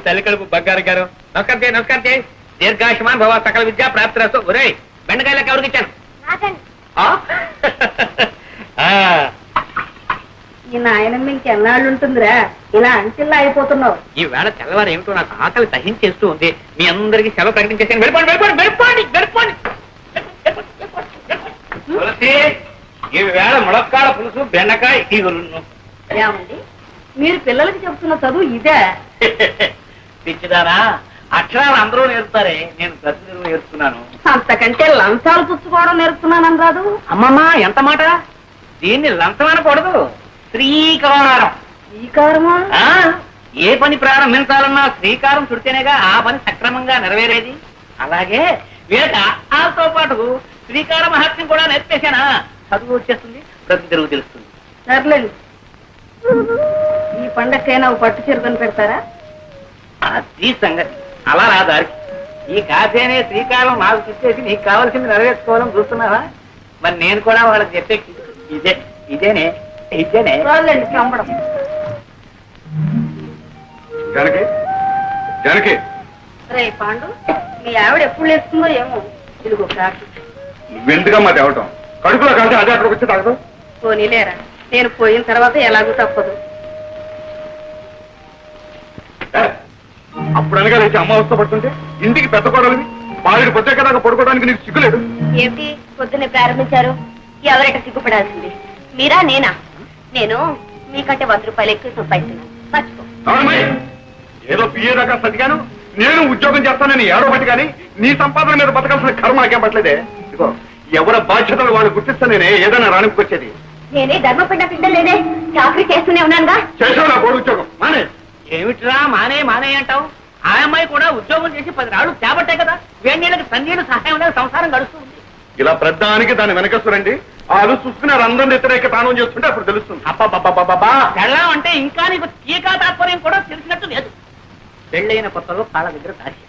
తల్లి కడుపు బంగారు గారు. నమస్కారం చేయి, నమస్కారం చేయి. దీర్ఘాయుష్మాన్ భవ, సకల విద్యా ప్రాప్తిరస్తు. ఒరే బెండకాయలకు ఎవరికి ఇచ్చాను? ఈ నాయనమ్మ ఇంకెన్నాళ్ళు ఉంటుందిరా, ఇలా అంచెల్లా అయిపోతున్నావు. ఈ వేళ తెల్లవారు ఏమిటో నాకు ఆకలి సహించేస్తూ ఉంది. మీ అందరికి సెలవు ప్రకటించేసాను. వెళ్ళిపోండి వెళ్ళిపోండి వెళ్ళిపోండి వెళ్ళిపోండి. ఈ వేళ ములక్కాడ పులుసు, బెండకాయ ఈగులు. ఏమండి, మీరు పిల్లలకి చెప్తున్న చదువు ఇదే? పిచ్చిదారా, అక్షరాలు అందరూ నేర్పుతారే, నేను ప్రతిదినం నేర్పుతున్నాను. అంతకంటే లంచాలు పుచ్చుకోవడం నేర్పుతున్నానని రాదు. అమ్మమ్మా ఎంత మాట! దీన్ని లంచం అనకూడదు, శ్రీకారం. శ్రీకారమా? ఏ పని ప్రారంభించాలన్నా శ్రీకారం చుడితేనేగా ఆ పని సక్రమంగా నెరవేరేది. అలాగే వీళ్ళ ఆతో పాటు శ్రీకార మహత్యం కూడా నేర్పేశానా, చదువు వచ్చేస్తుంది, ప్రతి తెరువు తెలుస్తుంది. సర్లేండి, ఈ పండగకైనా పట్టు చీరదని పెడతారా? అది సంగతి. అలా రా దారికి. ఈ కాసేనే శ్రీకారం నాకు చెప్పేసి నీకు కావాల్సింది నెరవేర్చుకోవాలని చూస్తున్నావా? మరి నేను కూడా వాళ్ళకి చెప్పే ఇదే ఇదేనే ఇదేనే. రాలేండి చంపడం. జనకి జనకి, రే పాండు, మీ ఆవిడ ఎప్పుడు లేస్తుందో ఏమో. ఇదిగో కాకి. నువ్వెందుకమ్మా తేవటం? కడుపులో కలిసి అదే అక్కడికి వచ్చి తాగదు. పోనీలేరా, నేను పోయిన తర్వాత ఎలాగూ తప్పదు. అప్పుడు అనగా లేచి అమ్మ అవస్థ పడుతుంటే ఇంటికి పెద్ద కొడలివి బావిడి పొచ్చేకదాకా పడుకోవడానికి నీకు సిగ్గులేడు? ఏమిటి పొద్దున్నే ప్రారంభించారు? ఎవరైట సిగ్గుపడాల్సింది, మీరా నేనా? నేను మీకంటే 100 రూపాయలు ఎక్కువ సంపాదిస్తున్నాను, మర్చిపో. ఏదో పిఏ దాకా సతిగాను, నేను ఉద్యోగం చేస్తానని ఏడో బట్టి కానీ నీ సంపాదన మీద బతకాల్సిన కర్మ నాకేం పట్టలేదే. ఇదిగో ఎవరి బాధ్యతలు వాళ్ళు గుర్తిస్తానే ఏదైనా రాణికొచ్చేది. నేనే ధర్మపిండ పిండలేనే, చాకరీ చేస్తూనే ఉన్నానుగా. చేసావు నా బోర్డు ఉద్యోగం మానే. ఏమిట్రా మానే మానే అంటావు? ఆ అమ్మాయి కూడా ఉద్యోగం చేసి 10 రాళ్ళు తేబట్టే కదా వేణీళ్ళకి సన్నీళ్ళు సహాయం అనేది సంసారం గడుస్తుంది. ఇలా ప్రధానికి దాన్ని వెనకస్తురండి, వాళ్ళు చూసుకున్నారు అందరిని వ్యతిరేక తానం చేస్తుంటే అప్పుడు తెలుస్తుంది. అబ్బా పెళ్ళం అంటే ఇంకా నీకు టీకా తాత్పర్యం కూడా తెలిసినట్టు లేదు. పెళ్ళైన కొత్తలో కాళ్ళ దగ్గర దాచి,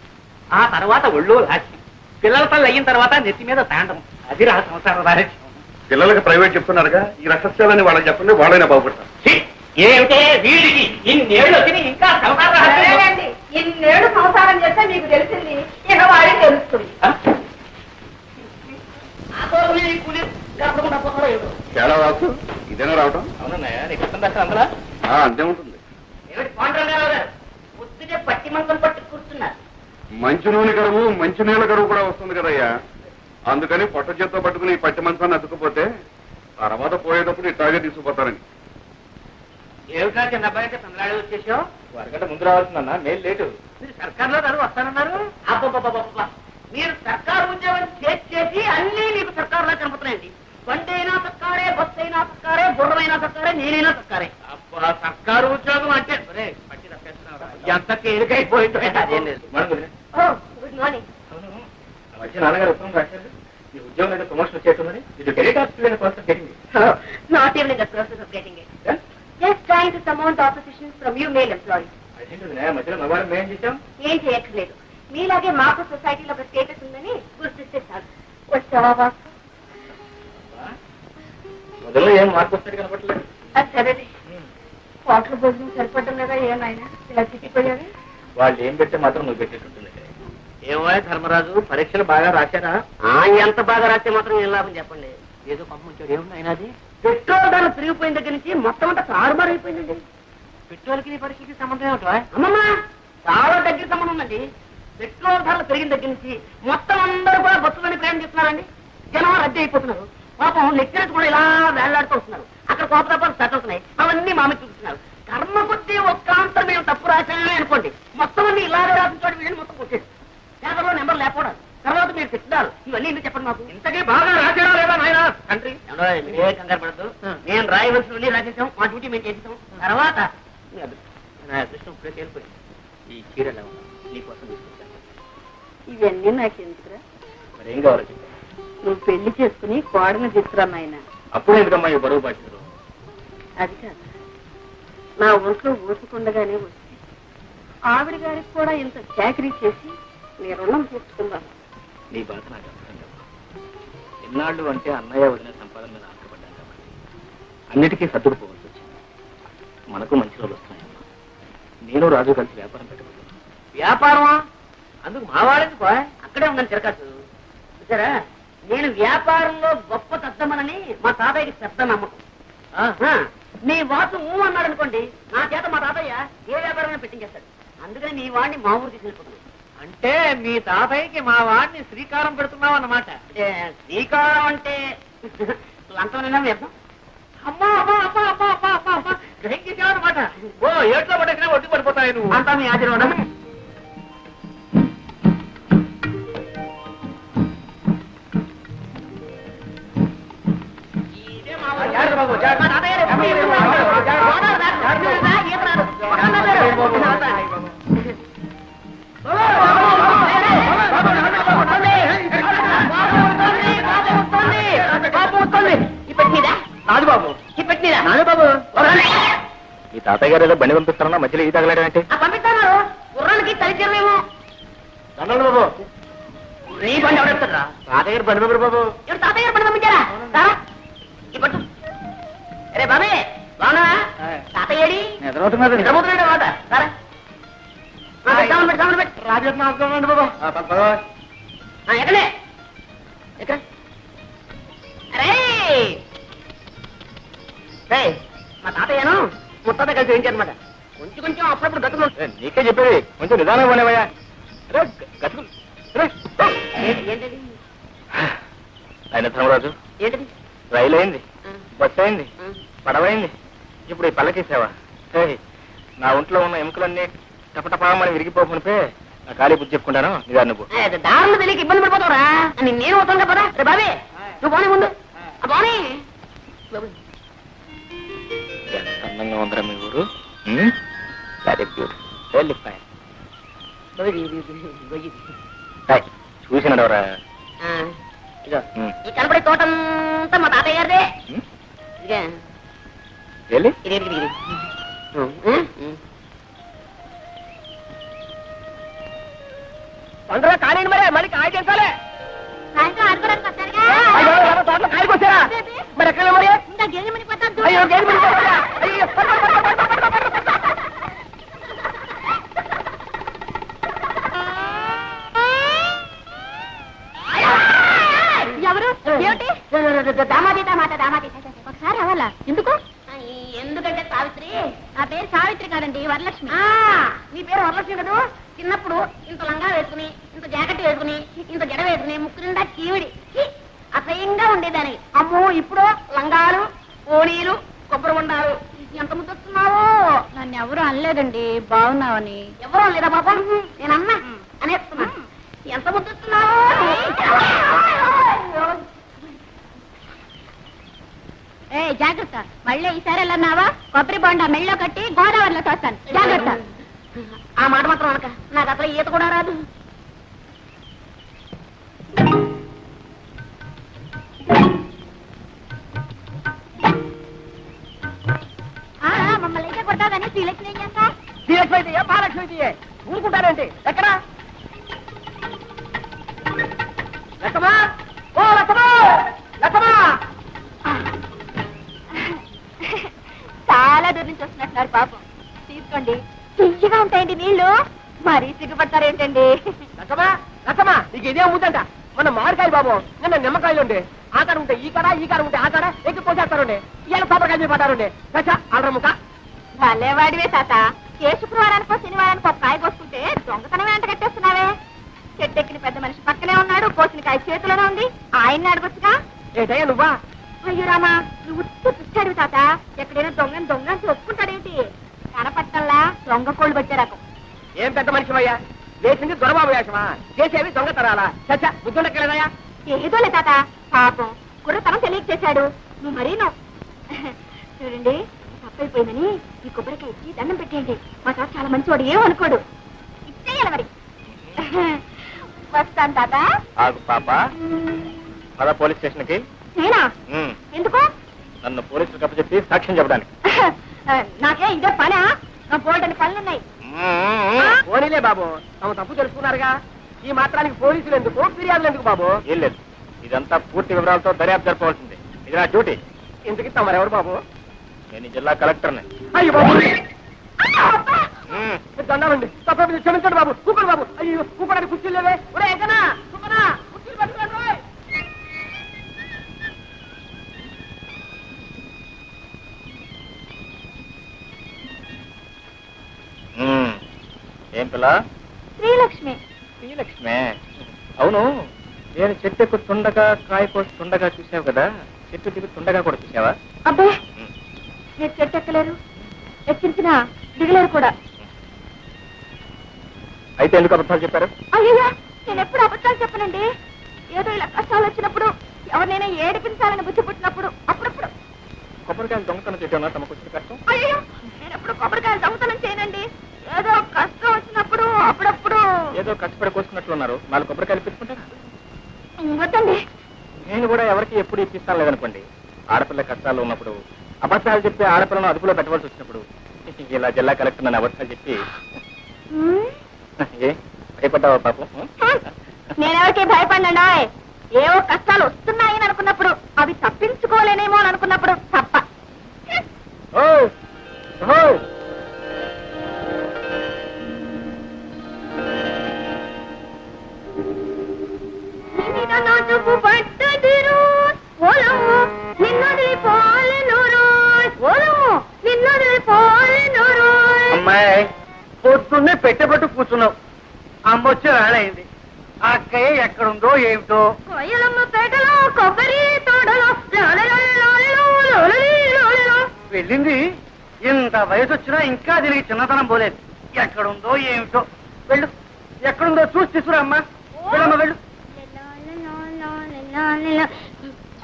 ఆ తర్వాత ఒళ్ళో లాచి, పిల్లల తల్లి అయిన తర్వాత నెత్తి మీద తాండం. అది రా సంసారం రాజకీయం. పిల్లలకి ప్రైవేట్ చెప్తున్నారుగా, ఈ రహస్యాలని వాళ్ళకి చెప్పండి, వాళ్ళైనా బాగుపడతారు. ఏమిటే వీడికి ఇన్నేళ్ళు వచ్చి ఇంకా సంసారం? ఇన్నేళ్ళు సంసారం చేస్తే మీకు తెలిసింది, ఇక వాడికి తెలుస్తుంది. చాలా వాసు ఇదేనా రావటం? అవునన్నయ్య, నీకు ఇష్టం దర్శనం అందులో అంతే ఉంటుంది. పట్టి మంచం పట్టి కూర్చున్నారు. మంచి నూనె కరువు, మంచి నీళ్ళ కరువు కూడా వస్తుంది కదయ్యా. అందుకని పొట్ట చేత్తో పట్టుకుని ఈ పట్టి మంచాన్ని అతుక్కుపోతే తర్వాత పోయేటప్పుడు ఇట్లాగే తీసుకుపోతారని. ఏమిటా చిన్న అబ్బాయి అంటే తమిళనాడు వచ్చేసావు? వరగంట ముందు రావాల్సిందన్నా, మేలు లేటు. మీరు సర్కార్లో చదువు వస్తానన్నారు. అబ్బబ్బబ్బబ్బబ్బ, మీరు సర్కారు ఉద్యోగం చేసి అన్ని మీకు సర్కారులా కనపడుతున్నాయండి. బండి అయినా సర్కారే, బస్సు అయినా సర్కారే, గుర్రమైనా సర్కారే, నేనైనా సర్కారే. అబ్బా సర్కారు ఉద్యోగం అంటే పట్టి తప్పేస్తున్నావురా, ఎంత తేలికైపోయిందో. అదేం లేదు. Good morning. వచ్చి నాన్నగారు ఉత్తరం రాశారు, ఈ ఉద్యోగం అయితే ప్రమోషన్ వచ్చేస్తుందని. ఇది direct office process getting. Not even in the process of getting it. Just trying to some opposition from you male employees. అదేంటి మధ్యలో మగవాళ్ళం మేం చేశాం? ఏం చేయక్కర్లేదు, మీలాగే మాకు సొసైటీలో ఒక స్టేటస్ ఉందని గుర్తిస్తే చాలు. వచ్చావా వాసు? మొదల్లో ఏం మార్పు వస్తాడు కనపడలేదు. అది సరే, హోటల్ భోజనం సరిపడ్డం లేదా ఏమైనా ఇలా చిక్కిపోయారు? వాళ్ళు ఏం పెడితే మాత్రం నువ్వు పెట్టేటట్టుంది. ఏమో ధర్మరాజు, పరీక్షలు బాగా రాశారా? ఎంత బాగా రాస్తే మాత్రం ఏం లాభం చెప్పండి. ఏదో పంపించాడు, ఏముంది అయినా అది? పెట్రోల్ ధర పెరిగిపోయిన దగ్గర నుంచి మొత్తం అంతా తారుమారు అయిపోయిందండి. పెట్రోల్కి నీ పరీక్షకి సంబంధం ఏమిటా? అమ్మమ్మ, చాలా దగ్గర సంబంధం ఉందండి. పెట్రోల్ ధరలు పెరిగిన దగ్గర నుంచి మొత్తం అందరూ కూడా బస్సులని ప్రయాణం చేస్తున్నారండి. జనం రద్దీ అయిపోతున్నారు. పాపం లెక్చరర్స్ కూడా ఇలా వేళ్లాడుతూ వస్తున్నారు. అక్కడ కోపతాపాలు సెట్ అవుతున్నాయి, అవన్నీ మామి చూస్తున్నారు. కర్మ కొద్దీ ఒక్క అంతా మేము తప్పు రాశామని అనుకోండి, మొత్తం అన్ని ఇలాగే రాసించాడు వీళ్ళని మొత్తం కొట్టేది. పేపర్లో నెంబర్ లేకపోవడం, తర్వాత మీరు తిట్టారు. ఇవన్నీ ఎందుకు చెప్పండి మాకు? ఇంతకీ బాగా రాశాడా లేదా నాయన తండ్రి? ఏ కంగారు పడద్దు, నేను రాయవలసినవన్నీ రాసేసాం, మా డ్యూటీ మేము చేసేసాం. తర్వాత నా అదృష్టం ఇప్పుడే తేలిపోయింది. ఈ చీరలు నీకోసం తీసుకొచ్చాను. ఇవన్నీ నాకెందుకురా? మరి ఏం కావాలో చెప్పాను. నువ్వు పెళ్లి చేసుకుని కోడని తీసుకురా నాయన. అప్పుడు ఎందుకమ్మా ఈ బరువు బాధ్యతలు? అది కాదు, నా ఒంట్లో ఊసుకుండగానే వచ్చి ఆవిడ గారికి కూడా ఇంత చాకరీ చేసి నీ రుణం తీర్చుకుందాం. నీ బాధ నాకు అర్థం కాదు. ఎన్నాళ్ళు అంటే అన్నయ్య వదిన సంపాదన మీద ఆశపడ్డాను కాబట్టి అన్నిటికీ సర్దుకుపోవాల్సి వచ్చింది. మనకు మంచి రోజులు వస్తున్నాయమ్మా. నేను రాజు కలిసి వ్యాపారం పెట్టబోతున్నాను. వ్యాపారమా? అందుకు మావాడెందుకో? అక్కడే ఉందని తిరగచ్చు చూసారా. నేను వ్యాపారంలో గొప్ప తద్దమనని మా తాతయ్యకి పెద్ద నమ్మకం. మీ వాసు అన్నాడు అనుకోండి, నా చేత మా తాతయ్య ఏ వ్యాపారమైనా పెట్టించేస్తాడు. అందుకని మీ వాడిని మా ఊరు తీసుకెళ్ళిపోతున్నాను. అంటే మీ తాతయ్యకి మా వాడిని శ్రీకారం పెడుతున్నావు అన్నమాట. అంటే శ్రీకారం అంటే లంచమైనా వ్యర్థం. అమ్మా అమ్మా అమ్మా అమ్మా అమ్మా అమ్మా అమ్మా గ్రహించావన్నమాట. ఓ ఏట్లో పడేసినా ఒడ్డు పడిపోతాయి నువ్వు. అంతా మీ ఆశీర్వాదం. జాగ్రత్త బాబు, జాగ్రత్త. మా తాతయ్య రేపు పొద్దున్న ఈత రాదు. ఈత రాదు. రాజు బాబు, నాదు బాబు ఈ తాతయ్య గారు ఏదో బండి పంపిస్తారన్నా మధ్యలో ఈ తగలడం ఏంటి? పంపిస్తాను. గుర్రానికి తలిచేమేమో. దండాలు బాబు. నీ బండి ఎవడెడతారా? తాతయ్య గారు బండి పంపరు బాబు. ఎవరు తాతయ్య గారు బండి పంపించారా? సారా ఈ పట్టు. అరే బాబే బాగున్నా? తాతయ్యడి నిద్రపోతున్నారు నిద్రపోతున్నాడు మాట. సారా పెట్టు. రాజు బాబు. ఎక్కడే ఎక్కడ? అరే మా తాతయ్యను ముత్తాత కలిసి వేయించారనమాట. కొంచెం కొంచెం అప్పుడప్పుడు గతులు. నీకే చెప్పేది కొంచెం నిదానం పోనేవయ్యా. ఏంటది ఆయన ధర్మరాజు, ఏంటది? రైలు అయింది, బస్సు అయింది, పడవైంది, ఇప్పుడు ఈ పల్లకీసావా? నా ఒంట్లో ఉన్న ఎముకలన్నీ టపటపామని విరిగిపోకునిపే నా ఖాళీ బుద్ధి చెప్పుకుంటాను. నిదా నువ్వు దారులు తెలియక ఇబ్బంది పడిపోతావురా. నేను వస్తాను కదా. రే బాబే నువ్వు బానే ముందు బానే. ఎంత అందంగా ఉందరా మీ ఊరు. Very beautiful, very fine. చూసినాడవరా? ఇదో ఈ కనపడే తోటంతా మా తాతయ్య గారిదే. ఇదిగా వెళ్ళి ఇది ఇది పండుగ కానీ మరి మళ్ళీ కాయ చేసాలే. సాయంత్రం ఆడుకోవడానికి వస్తారుగా. తోటలో కాయకు వచ్చారా? మరి ఎక్కడ మరి? ఇంకా గేదె మునిగిపోతాను. అయ్యో గేదె మునిగిపోతుందా? అయ్యో. ఎవరు? ఏమిటి? దామాది ఒకసారి అవ్వాలా? ఎందుకు? ఎందుకంటే సావిత్రి. నా పేరు సావిత్రి కాదండి, వరలక్ష్మి. నీ పేరు వరలక్ష్మి కదూ. చిన్నప్పుడు ఇంత లంగా వేసుకుని, ఇంత జాకెట్ వేసుకుని, ఇంత జడ వేసుకుని, ముక్కు నిండా కీవిడి అసహ్యంగా ఉండేదాన్ని. అమ్మో ఇప్పుడు లంగాలు, ఓణీలు, కొబ్బరి ఉండాలు. ఎంత ముద్దొస్తున్నావో. నన్ను ఎవరు అనలేదండి, బాగున్నావని. ఎవరో లేదా పాపం? నేనన్నా అనేస్తున్నా. ఎంత ముద్దొస్తున్నావో. ఏ జాగ్రత్త, మళ్ళీ ఈసారి వెళ్ళన్నావా కొబ్బరి బొండ మెళ్ళో కట్టి గోదావరిలో తోస్తాను. జాగ్రత్త. ఆ మాట మాత్రం అనక. నాకు అసలు ఈత కూడా రాదు. మమ్మల్ని అయితే కొట్టాదని శ్రీలక్ష్మి ఏం చేస్తా? శ్రీలక్ష్మి అయితే మహాలక్ష్మి అయితే ఊరుకుంటారేంటి? ఎక్కడ లక్ష్మా? ఓ లక్ష్మా, లక్ష్మా. చాలా దూరం నుంచి వస్తున్నట్టున్నారు పాపం. తీసుకోండి, తీయగా ఉంటాయండి నీళ్లు. మరీ సిగ్గుపడతారేంటండి? లక్ష్మా, లక్ష్మా, నీకు ఇదే ముద్దంట. మన మామిడికాయలు బాబు, నిన్న నిమ్మకాయలు ఉండే. ఆ కాడ ఉంటే ఈ కాడ, ఈ కాడ ఉంటే ఆ కాడ ఎక్కి పోసేస్తారుండే. ఇవాళ కొబ్బరికాయ పడ్డారుండే. అల్రముక భలేవాడివే తాత. ఏ శుక్రవారానికో శనివారానికో ఒక కాయ కోసుకుంటే దొంగతనమే అంట కట్టేస్తున్నావే. చెట్టెక్కిన పెద్ద మనిషి పక్కనే ఉన్నాడు, కోసిన కాయ చేతిలోనే ఉంది. ఆయన్ని అడగొచ్చుగా. ఏంటయ్యా నువ్వా? అయ్యో రామా, నువ్వు పుచ్చాడు తాత. ఎక్కడైనా దొంగ అని ఒప్పుకుంటాడేంటి? కనపట్టల్లా దొంగ కోళ్ళు పట్టే రకం. ఏం పెద్ద మనిషివయ్యా? వేసింది దొరబాబు వేషమా? చేసేవి దొంగతనాలా? చచ్చా బుద్ధుండక్కలేదయ్యా? ఏదోలే తాత, పాపం కుర్రతనం తెలియక చేశాడు. నువ్వు మరీను. చూడండి, తప్పైపోయిందని ఈ కొబ్బరికాయ ఇచ్చి దండం పెట్టేయండి. మా తాత చాలా మంచివాడు, ఏమనుకోడు. ఇచ్చేయాలి మరి. వస్తాను తాత. ఆగు పాప, పద పోలీస్ స్టేషన్ కి. నేనా? ఎందుకు? నన్ను పోలీసులకు అప్పచెప్పి సాక్ష్యం చెప్పడానికి. నాకే ఇదే పనా? నా పోవడానికి పనులున్నాయి. పోనీలే బాబు, తమ తప్పు తెలుసుకున్నారుగా. ఈ మాత్రానికి పోలీసులు ఎందుకు, ఫిర్యాదులు ఎందుకు బాబు? ఏం లేదు, ఇదంతా పూర్తి వివరాలతో దర్యాప్తు జరపవలసింది. ఇది నా డ్యూటీ. ఎందుకు ఇస్తాం మరెవరు బాబు? నేను ఈ జిల్లా కలెక్టర్ని. అయ్యో బాబు, దండాలండి తప్ప క్షమించండి బాబు కూపడు బాబు అయ్యో కూపడానికి కుర్చీలు లేవే ఒరే ఎక్కనా కూపనా కుర్చీలు పట్టుకోండి రోయ్. ఏం పిల్ల శ్రీలక్ష్మి. శ్రీలక్ష్మే అవును నేను చెట్టు ఎక్కుతుండగా కాయ కోస్తుండగా చూసావు కదా చెట్టు దిగుతుండగా కూడా చూసావా అబ్బే మీరు చెట్టు ఎక్కలేరు, ఎక్కించిన దిగలేరు కూడా. అయితే ఎందుకు అబద్ధాలు చెప్పారు అయ్యో నేను ఎప్పుడు అబద్ధాలు చెప్పనండి. ఏదో ఇలా కష్టాలు వచ్చినప్పుడు ఎవరినైనా ఏడిపించాలని బుద్ధి పుట్టినప్పుడు అప్పుడప్పుడు. కొబ్బరికాయలు దొంగతనం చేయడం తమకు వచ్చిన కష్టం అయ్యో నేను ఎప్పుడు కొబ్బరికాయలు దొంగతనం చేయనండి. ఏదో కష్టం వచ్చినప్పుడు అప్పుడప్పుడు. ఏదో కష్టపడి కోసుకున్నట్లున్నారు 4 కొబ్బరికాయలు పెట్టుకుంటారా వద్దండి. నేను కూడా ఎవరికి ఎప్పుడు ఇప్పిస్తాను లేదనుకోండి. ఆడపిల్ల కష్టాలు ఉన్నప్పుడు అబద్ధాలు చెప్పి ఆడపిల్లను అదుపులో పెట్టవలసి వచ్చినప్పుడు ఇలా జిల్లా కలెక్టర్ నన్ను అబద్ధాలు చెప్పి ఏ భయపడ్డావా పాపం నేనెవరికి భయపడినా ఏవో కష్టాలు వస్తున్నాయని అనుకున్నప్పుడు అవి తప్పించుకోలేనేమో అని అనుకున్నప్పుడు తప్ప. ఓ ఓ అమ్మాయి పొద్దున్నే పెట్టబట్టు కూర్చున్నావు. అమ్మ వచ్చి వేళయింది. ఆ అక్కయ్య ఎక్కడుందో ఏమిటో. పేటలో కొబ్బరి తోటలో వెళ్ళింది. ఇంత వయసు వచ్చినా ఇంకా దీనికి చిన్నతనం పోలేదు. ఎక్కడుందో ఏమిటో. వెళ్ళు, ఎక్కడుందో చూసి తీసుకురా అమ్మా. వెళ్ళమ్మా వెళ్ళు.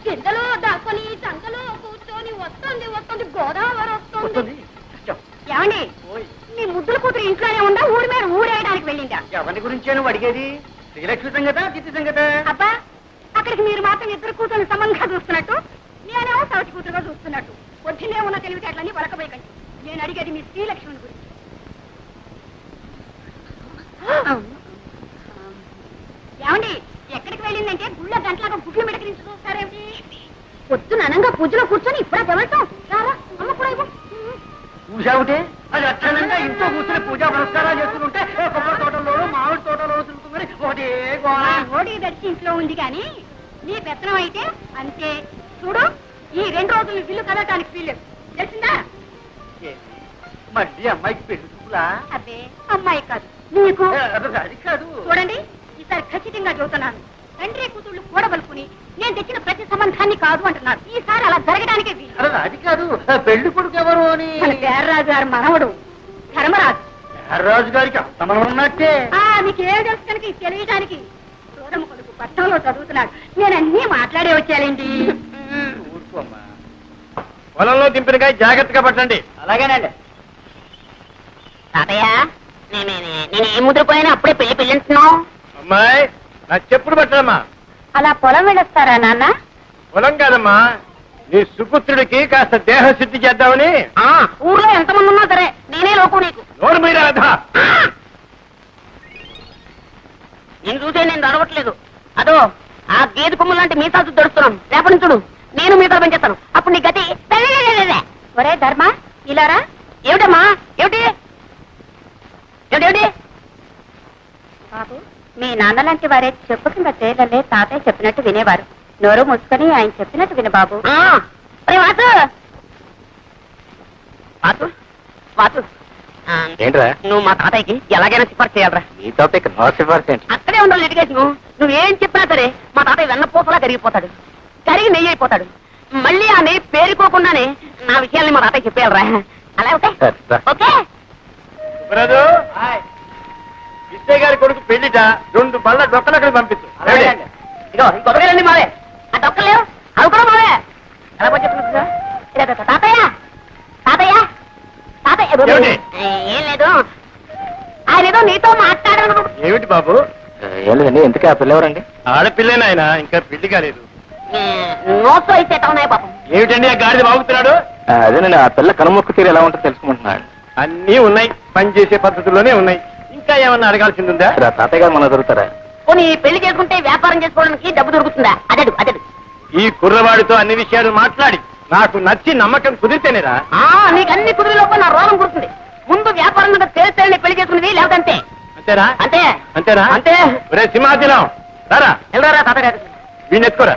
కిందలో దాక్కుని చంకలో కూర్చొని వస్తుంది వస్తుంది గోదావరి వస్తుంది. ఏమండి మీ ముద్దుల కూతురు ఇంట్లోనే ఉందా ఊరి మీద ఊరేయడానికి వెళ్ళిందా? ఎవరి గురించే నువ్వు అడిగేది? శ్రీలక్ష్మి సంగత చిత్తి సంగత? అబ్బా అక్కడికి మీరు మాత్రం ఇద్దరు కూతురు సమంగా చూస్తున్నట్టు నేనేమో సవతి కూతురుగా చూస్తున్నట్టు. వచ్చిందే ఉన్న తెలివితేటలన్నీ వలకబోయకండి. నేను అడిగేది మీ శ్రీలక్ష్మిని గురించి. ఏమండి ఎక్కడికి వెళ్ళిందంటే గుళ్ళ గంటలాగా గుడ్లు మిడకరించి చూస్తారేమిటి? పొద్దున అనంగా పూజలో కూర్చొని ఇప్పుడా తెవలతాం రారా అమ్మ కూడా ఇవ్వు. చూసావుటే అది అక్షరంగా ఇంట్లో కూర్చొని పూజా పురస్కారాలు చేస్తుంటే కొబ్బరి తోటలోనూ మామిడి తోటలోనూ తిరుగుతుంది. ఒకటే గోళ. ఓడి దర్శి ఇంట్లో ఉంది కానీ నీ పెత్తనం అయితే అంతే. చూడు ఈ 2 రోజులు ఇల్లు కదలటానికి వీల్లేదు తెలిసిందా? మళ్ళీ అమ్మాయికి పెళ్లి చూపులా? అబ్బే అమ్మాయి కాదు నీకు. అది కాదు. చూడండి ఈసారి ఖచ్చితంగా చెబుతున్నాను. తండ్రి కూతుళ్ళు కూడబలుకుని నేను తెచ్చిన ప్రతి సంబంధాన్ని కాదు అంటున్నారు. ఈసారి అలా జరగడానికే వీలు. అది కాదు. పెళ్లి కొడుకు ఎవరు అని? మన పేర్రాజు గారు మనవడు ధర్మరాజు. రాజు గారికి అస్తమనం ఉన్నట్టే. మీకు ఏం తెలుసు కనుక ఇది తెలియడానికి. చూడమ్మ కొడుకు పట్టణంలో చదువుతున్నాడు. నేను అన్నీ మాట్లాడే వచ్చానండి. ఊరుకోమ్మా. పొలంలో దింపినకాయ జాగ్రత్తగా పట్టండి. అలాగేనండి. తాతయ్య నేను ఏం ముద్రపోయినా అప్పుడే పెళ్లి పెళ్ళింటున్నావు. అమ్మాయి నా చెప్పుడు పట్టడమ్మా. అలా పొలం వెళ్ళొస్తారా నాన్న? పొలం కాదమ్మా నీ సుపుత్రుడికి కాస్త దేహశుద్ధి చేద్దామని. ఊర్లో ఎంతమంది ఉన్నా సరే నేనే లోకు నీకు. నోరు మీద రాధా. నేను చూసే నేను దొరవట్లేదు. అదో ఆ గేదె కొమ్ము లాంటి మీసాలు దొరుకుతున్నాను. రేపటి నుంచి చూడు నేను మీసాలు పెంచేస్తాను. అప్పుడు నీ గతి. ఒరే ధర్మ ఇలారా. ఏమిటమ్మా ఏమిటి ఏమిటి? బాబు మీ నాన్న లాంటి వారే చెప్పు కింద తేలలే తాతయ్య చెప్పినట్టు వినేవారు. నోరు మూసుకొని ఆయన చెప్పినట్టు విన బాబు. ఏంట్రా నువ్వు మా తాతయ్యకి ఎలాగైనా సిఫార్సు చేయాలరా. నీ తాతయ్యకి నో సిఫార్సు. అక్కడే ఉండాలి లిటిగేషన్. నువ్వేం చెప్పినా సరే మా తాతయ్య వెన్నపూసలా కరిగిపోతాడు. కరిగి నెయ్యి అయిపోతాడు. మళ్ళీ ఆ నెయ్యి పేరుకోకుండానే నా విషయాల్ని మా తాతయ్య చెప్పేయాలరా. అలా ఓకే ఓకే. బ్రదు విజయ్ గారి కొడుకు పెళ్లిట 2 బళ్ళ డొక్కలు అక్కడ పంపించు. ఇగో ఈ కొబ్బరికాయలన్నీ మావే. ఆ డొక్కలేవు అవి కూడా మావే. ఎలా పని చెప్తున్నా తాతయ్య తాతయ్య తాతయ్య ఏం లేదు. ఆయన ఏదో నీతో మాట్లాడాను. ఏమిటి బాబు? ఏం లేదండి. ఎందుకే ఆ పిల్లవరండి? ఆడపిల్లేనాయన ఇంకా పెళ్లి కాలేదు. నోట్స్ అయితే ఉన్నాయి పాపం. ఏమిటండి ఆ గాడిద బాగుతున్నాడు? అదేనండి. ఆ పిల్ల కనుమొక్కు తీరు ఎలా ఉంటుందో తెలుసుకుంటున్నాడు. అన్నీ ఉన్నాయి. పని చేసే పద్ధతుల్లోనే ఉన్నాయి. ఇంకా ఏమన్నా అడగాల్సింది ఉందా? తాతయ్య గారు మన దొరుకుతారా? పోనీ పెళ్లి చేసుకుంటే వ్యాపారం చేసుకోవడానికి డబ్బు దొరుకుతుందా? అదడు అదడు. ఈ కుర్రవాడితో అన్ని విషయాలు మాట్లాడి నాకు నచ్చి నమ్మకం కుదిరితేనేరా. నీకు అన్ని కుదిరిలోపు నా రోగం కుడుతుంది. ముందు వ్యాపారం మీద తేలితేలిని పెళ్లి చేసుకున్నది లేదంటే అంతేనా అంతే అంతేనా అంతే ఒరే సింహాచలం రారా వెళ్ళరా తాతగారు వీడిని ఎత్తుకోరా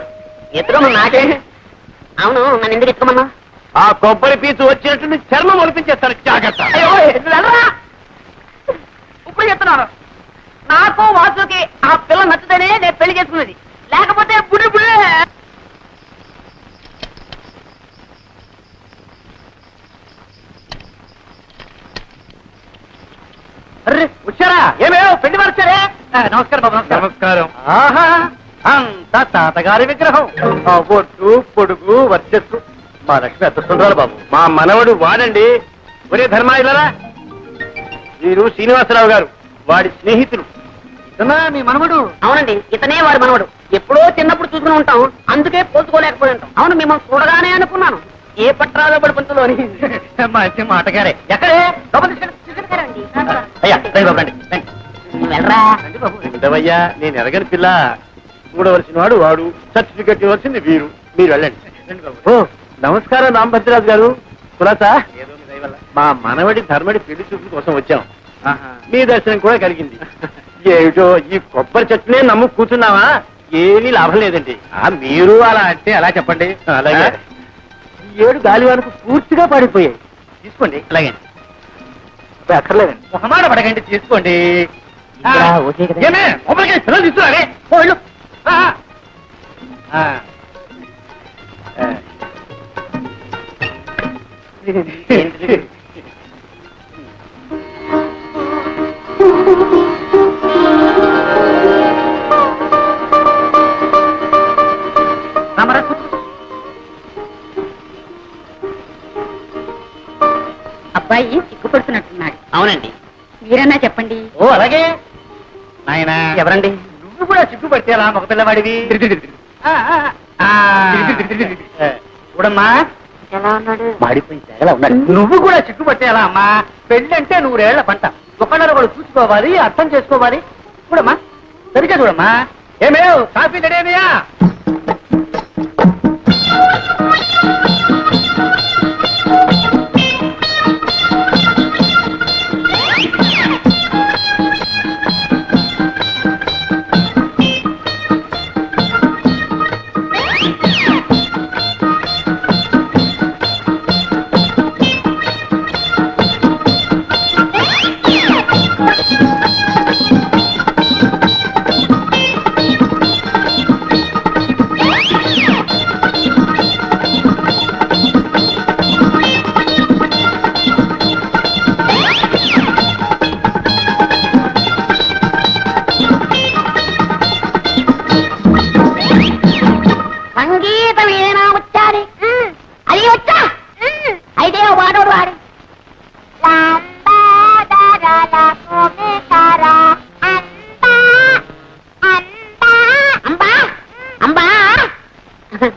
ఎత్తుకోమన్నా నాకే అవును నన్ను ఎందుకు ఎత్తుకోమన్నా ఆ కొబ్బరి పీచు వచ్చినట్టు చర్మం ఒలిపించేస్తాను జాగ్రత్త అయ్యో వెళ్ళరా ఇప్పుడు చెప్తున్నారు నాకు వాసుకి ఆ పిల్ల నచ్చుతేనే నేను పెళ్లి చేసుకున్నది లేకపోతే బుడి బుడి వచ్చారా ఏమేమో పెళ్లి వచ్చారే నమస్కారం బాబు నమస్కారం ఆహా అంత తాతగారి విగ్రహం ఆ ఒట్టు పొడుగు వర్చస్సు మా లక్ష్మి ఎంత సుందరాలు బాబు మా మనవడు వాడండి ఒరే ధర్మాయిలరా వీరు శ్రీనివాసరావు గారు వాడి స్నేహితులు ఇతనా మీ మనవడు అవునండి ఇతనే వాడి మనవడు ఎప్పుడో చిన్నప్పుడు చూసుకుని ఉంటాం అందుకే పోల్చుకోలేకపోయి ఉంటాం అవును మిమ్మల్ని చూడగానే అనుకున్నాను ఏ పట్రాలో పడి పంతులోని మంచి మాటగారే ఎక్కడే అయ్యా రండి బాబు రండి రండి. వెళ్ళరా రండి బాబు ఉండవయ్యా నేను ఎరగని పిల్ల చూడవలసిన వాడు వాడు సర్టిఫికెట్ ఇవ్వాల్సింది వీరు మీరు వెళ్ళండి ఓ నమస్కారం రామభద్రరాజు గారు కులాసా మా మనవడి ధర్మడి పెళ్లి చూపుల కోసం వచ్చాం మీ దర్శనం కూడా కలిగింది ఏమిటో ఈ కొబ్బరి చెట్టునే నమ్ము కూర్చున్నావా ఏమీ లాభం లేదండి మీరు అలా అంటే అలా చెప్పండి అలాగే ఈ ఏడు గాలివానకు పూర్తిగా పడిపోయాయి తీసుకోండి అలాగే అక్కర్లేదండి ఒక మాట పడకండి తీసుకోండి ఓకే కదా. ఏమే కొబ్బరికాయ పిల్లలు తీసుకురారే పోళ్ళు అబ్బాయి సిగ్గుపడుతున్నట్టున్నాడు. అవునండి మీరన్నా చెప్పండి. ఓ అలాగే నాయనా ఎవరండి నువ్వు కూడా సిగ్గుపడితే అలా ఒక పిల్లవాడివి చూడమ్మా ఎలా ఉన్నాడు? మాడిపోయి తెగలా ఉన్నాడు నువ్వు కూడా సిగ్గుపడితే ఎలా అమ్మా పెళ్ళంటే 100 ఏళ్ల పంట ఒకళ్ళొకడు చూసుకోవాలి అర్థం చేసుకోవాలి చూడమ్మా సరిగ్గా చూడమ్మా ఏమేవ్ కాఫీ రెడీయా సంగీతం ఏనా వచ్చాది? అది వచ్చా అయితే వాడు వాడి అంబా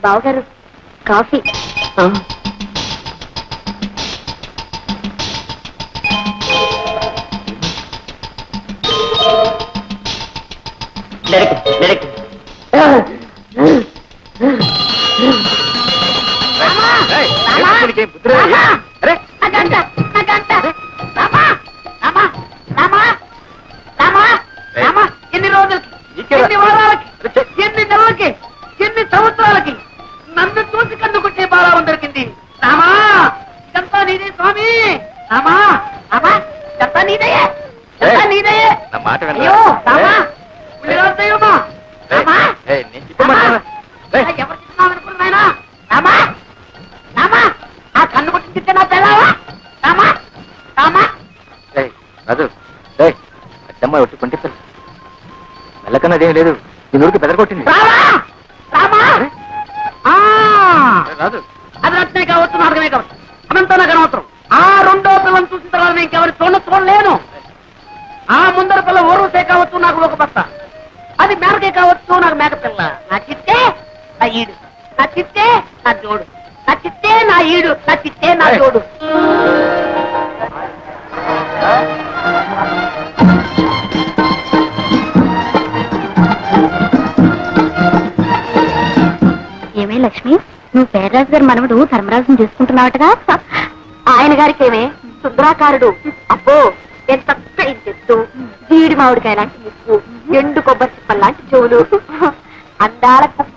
బావగారు కాఫీ. ఎన్ని రోజులకి ఎన్ని వారాలకి ఎన్ని నెలలకి ఎన్ని సంవత్సరాలకి నన్ను చూసి కన్ను కొట్టే బాలావం దొరికింది రామా ఇదంతా నీదే స్వామి రామా రామా ఇదంతా నీదయే ఇదంతా నీదయే నా మాట వినరా? అయ్యో రామా పులిరాజు దైవమా రామా నేను చెప్పమంటారా? రామా ఎవరు చిన్నావనుకున్నాయనా రామా రామా ఆ కన్ను కొట్టి తిట్టే నా తెలావా రామా రామా రాజు అద్దమ్మ ఒట్టి కొంటే మెల్లకన్నదేం లేదు నీ ఊరికి బెదరగొట్టింది రామా రామా రాజు అది రత్నే కావచ్చు నాటకమే కావచ్చు అదంతా నాకు అనవసరం ఆ రెండో పిల్లని చూసిన తర్వాత నేను ఇంకెవరి చూడలేను ఆ ముందర పిల్ల ఊరుసే కావచ్చు నాకు ఒక బస్త అది మేరకే కావచ్చు నాకు మేక పిల్ల నా చిత్తే నా ఈడు నా చిత్తే నా జోడు నా చిత్తే నా ఈడు నా చిత్తే నా జోడు ఏమే లక్ష్మి, నువ్వు పేర్రాజు గారి మనవడు ధర్మరాజుని చూసుకుంటున్నావటగా? ఆయన గారికి ఏమే సుందరాకారుడు. అబ్బో ఎంత ఎత్తు, జీడి మామిడికాయ లాంటి ముక్కు, ఎండు కొబ్బరి చిప్పల్ లాంటి చెవులు, అందాల కుప్ప.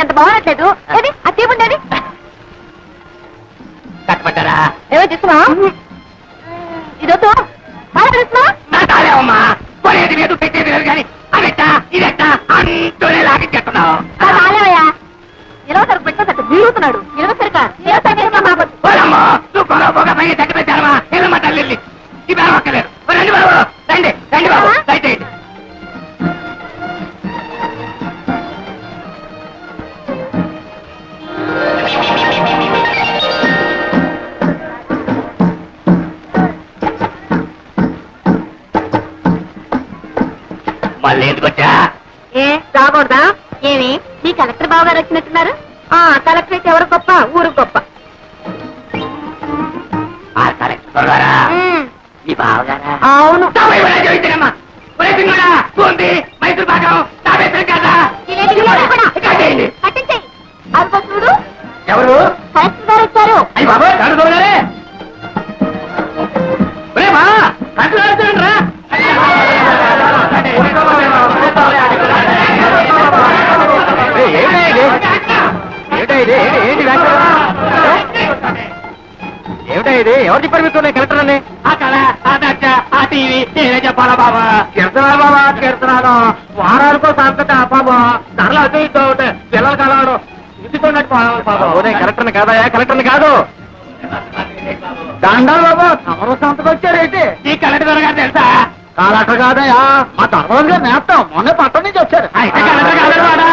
ఎంత బాగున్నట్లేదు. ఏది అతి ఉండేది కట్టబట్టారా? ఏమో చూస్తున్నా, ఇదొద్దు బాగా తెలుస్తున్నా. కొనేది లేదు, పెట్టేది లేదు కానీ అదెట్టా ఇదెట్టా అంటూనే లాగించేస్తున్నావు. ఇరవై సరుకు పెట్టుకోసట్టు వీడుతున్నాడు. ఇరవై సరికా నువ్వు పొగ పొగ పైన తగ్గి పెట్టారమ్మా. ఏమమ్మా తల్లి ఈ బేరం ఒక్కలేరు. రండి బాబు, రండి రండి బాబు, దయచేయండి. మళ్ళీ ఎందుకు వచ్చా? ఏ రాకూడదా? ఏమి మీ కలెక్టర్ బావ గారు వచ్చినట్టున్నారు? కలెక్టర్ అయితే ఎవరు గొప్ప, ఊరు గొప్ప. ఆ కలెక్టర్ గారా? మీ బావగారా? అవును. మైసూర్ పాకం కట్టించేయి. అదిగో చూడు, ఎవరు? కలెక్టర్ గారు వచ్చారు. అయ్యి బాబు అడుగుతున్నారే. ఏమిటా ఇది? ఎవరు చెప్పారు మీకు కలెక్టర్ అని? ఆ కళ, ఆ దర్శ, ఆ టీవీ నేనే చెప్పాలా బాబా? కీర్తనాలు బాబా, కీర్తనాలు వారానికో సంతట బాబా. ధరలు అటు ఇటు ఉంటాయి. పిల్లలు కలవడు ఇంటితోన్నట్టు బాబా. కలెక్టర్ని కాదయా, కలెక్టర్ని కాదు. దండాలు బాబా, తమరు సంతకు వచ్చారేంటి? ఈ కలెక్టర్ గారు తెలుసా? కలెక్టర్ కాదయా, మా ధర్మరాజు గారు నేస్తాం. మొన్న పట్టణం నుంచి వచ్చారు. అయితే కలెక్టర్ కాదు వాడా?